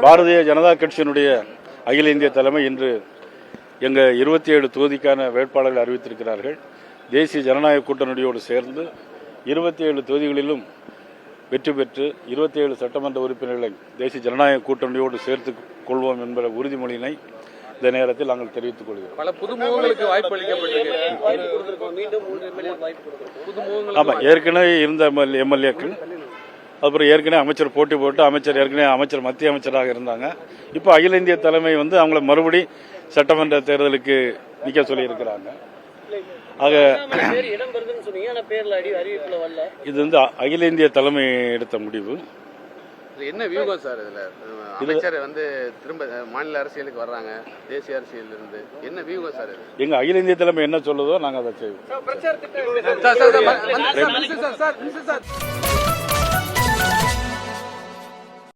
பாரதிய ஜனதா கட்சியினுடைய அகில இந்திய தலைமை இன்று எங்கள் 27 தொகுதிக்கான வேட்பாளர்கள் அறிவித்திருக்கிறார்கள். தேசிய ஜனநாயக கூட்டணியோடு சேர்ந்து 27 தொகுதிகளிலும் வெற்றி பெற்று 27 சட்டமன்ற உறுப்பினர்களை தேசிய ஜனநாயக கூட்டணியோடு சேர்த்துக் கொள்வோம் என்ற உறுதிமொழியினை இந்த நேரத்தில் நாங்கள் தெரிவித்துக் கொள்கிறோம். பல புதுமுகங்களுக்கு வாய்ப்பு அளிக்கப்பட்டிருக்கு. ஆமா, ஏற்கனவே இருந்த எம்எல்ஏக்கள், அப்புறம் ஏற்கனவே அமைச்சர் போட்டி போட்டு அமைச்சர் மத்திய அமைச்சராக இருந்தாங்க. இப்போ அகில இந்திய தலைமை அவங்கள மறுபடி சட்டமன்ற தேர்தலுக்கு நிக்க சொல்லி இருக்கிறாங்க. ஆக இது அகில இந்திய தலைமை எடுத்த முடிவு. என்ன வியூகம் சார்? இதுல அமைச்சர் திரும்ப மாநில அரசியலுக்கு வர்றாங்க, தேசிய அரசியல் இருந்து என்ன வியூகம் சார்? எங்க அகில இந்திய தலைமை என்ன சொல்லுதோ நாங்க அதை செய்வோம்.